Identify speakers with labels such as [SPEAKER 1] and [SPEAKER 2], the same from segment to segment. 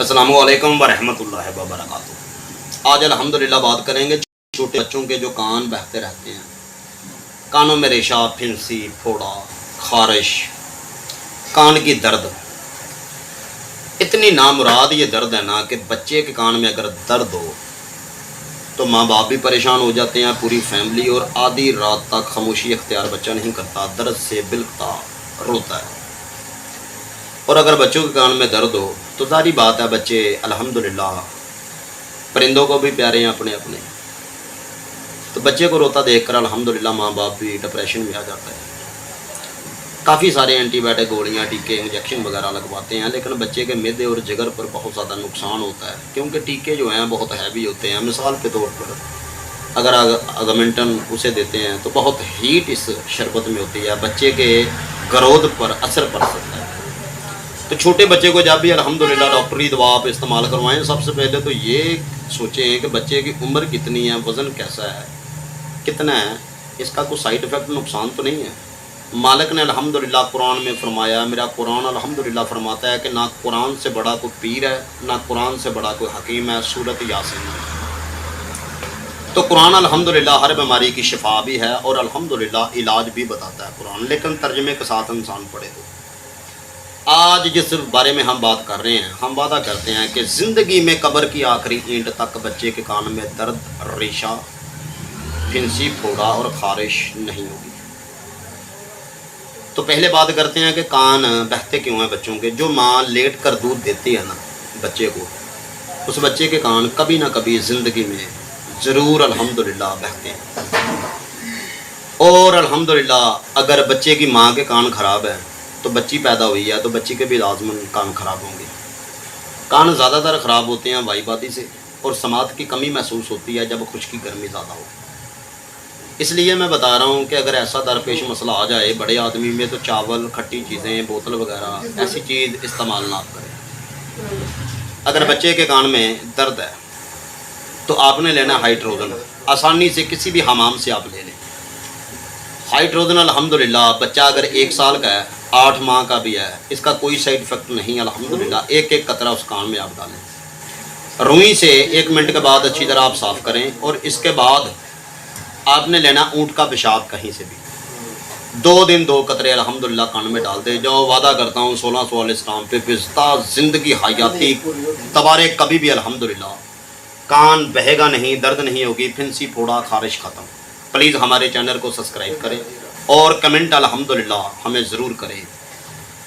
[SPEAKER 1] अस्सलामु अलैकुम वरहमतुल्लाहि वबरकातुहू। आज अल्हम्दुलिल्लाह बात करेंगे छोटे बच्चों के जो कान बहते रहते हैं, कानों में रेशा, फिंसी, फोड़ा, खारिश, कान की दर्द। इतनी नामुराद ये दर्द है ना कि बच्चे के कान में अगर दर्द हो तो माँ बाप भी परेशान हो जाते हैं, पूरी फैमिली, और आधी रात तक खामोशी अख्तियार बच्चा नहीं करता, दर्द से बिलखता रोता है। और अगर बच्चों के कान में दर्द हो तो सारी बात है, बच्चे अल्हम्दुलिल्लाह परिंदों को भी प्यारे हैं अपने अपने, तो बच्चे को रोता देखकर अल्हम्दुलिल्लाह माँ बाप भी डिप्रेशन में आ जाता है। काफ़ी सारे एंटीबायोटिक गोलियाँ, टीके, इंजेक्शन वगैरह लगवाते हैं, लेकिन बच्चे के मैदे और जिगर पर बहुत ज़्यादा नुकसान होता है, क्योंकि टीके जो हैं बहुत हैवी होते हैं। मिसाल के तौर पर अगर अगमेंटन उसे देते हैं तो बहुत हीट इस शरबत में होती है, बच्चे के ग्रोथ पर असर पड़ सकता है। तो छोटे बच्चे को जब भी अल्हम्दुलिल्लाह डॉक्टरी दवा आप इस्तेमाल करवाएं, सबसे पहले तो ये सोचें कि बच्चे की उम्र कितनी है, वज़न कैसा है, कितना है, इसका कोई साइड इफ़ेक्ट नुकसान तो नहीं है। मालिक ने अल्हम्दुलिल्लाह कुरान में फरमाया, मेरा कुरान अल्हम्दुलिल्लाह फरमाता है कि ना कुरान से बड़ा कोई पीर है, ना कुरान से बड़ा कोई हकीम है, सूरत यासीन है। तो कुरान अल्हम्दुलिल्लाह हर बीमारी की शिफा भी है और अल्हम्दुलिल्लाह इलाज भी बताता है कुरान, लेकिन तर्जमे के साथ इंसान पढ़े तो। आज जिस बारे में हम बात कर रहे हैं, हम वादा करते हैं कि ज़िंदगी में कब्र की आखिरी ईंट तक बच्चे के कान में दर्द, रेशा, फिंसी, फोड़ा और खारिश नहीं होगी। तो पहले बात करते हैं कि कान बहते क्यों हैं बच्चों के। जो माँ लेट कर दूध देती है ना बच्चे को, उस बच्चे के कान कभी ना कभी ज़िंदगी में ज़रूर अल्हम्दुलिल्लाह बहते हैं। और अल्हम्दुलिल्लाह अगर बच्चे की माँ के कान ख़राब है तो बच्ची पैदा हुई है तो बच्ची के भी लाजमन कान ख़राब होंगे। कान ज़्यादातर ख़राब होते हैं वाईबादी से, और समात की कमी महसूस होती है जब खुश्की गर्मी ज़्यादा हो। इसलिए मैं बता रहा हूँ कि अगर ऐसा दरपेश मसला आ जाए बड़े आदमी में, तो चावल, खट्टी चीज़ें, बोतल वगैरह ऐसी चीज़ इस्तेमाल ना करें। अगर बच्चे के कान में दर्द है तो आपने लेना हाइड्रोजन, आसानी से किसी भी हमाम से आप ले लें हाइड्रोजन। अल्हम्दुलिल्लाह बच्चा अगर 1 साल का है, 8 माह का भी है, इसका कोई साइड इफ़ेक्ट नहीं। अल्हम्दुलिल्लाह एक एक कतरा उस कान में आप डालें। रुई से 1 मिनट के बाद अच्छी तरह आप साफ़ करें, और इसके बाद आपने लेना ऊँट का पेशाब कहीं से भी, 2 दिन 2 कतरे अल्हम्दुलिल्लाह कान में डाल दे। जो वादा करता हूँ 1600 वाले इस्लाम पे पिस्ता ज़िंदगी हयाती तबारे कभी भी अल्हम्दुलिल्लाह कान बहेगा नहीं, दर्द नहीं होगी, फिंसी, फोड़ा, खारिश ख़त्म। प्लीज़ हमारे चैनल को सब्सक्राइब करें और कमेंट अल्हम्दुलिल्लाह हमें ज़रूर करें।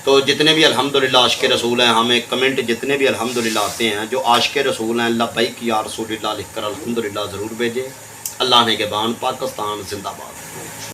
[SPEAKER 1] तो जितने भी अल्हम्दुलिल्लाह आशिक़ रसूल हैं, हमें कमेंट जितने भी अल्हम्दुलिल्लाह आते हैं, जो आशिक़ रसूल हैं, लब्बैक या रसूलिल्लाह लिखकर अल्हम्दुलिल्लाह ज़रूर भेजें। अल्लाह ने के बान, पाकिस्तान जिंदाबाद।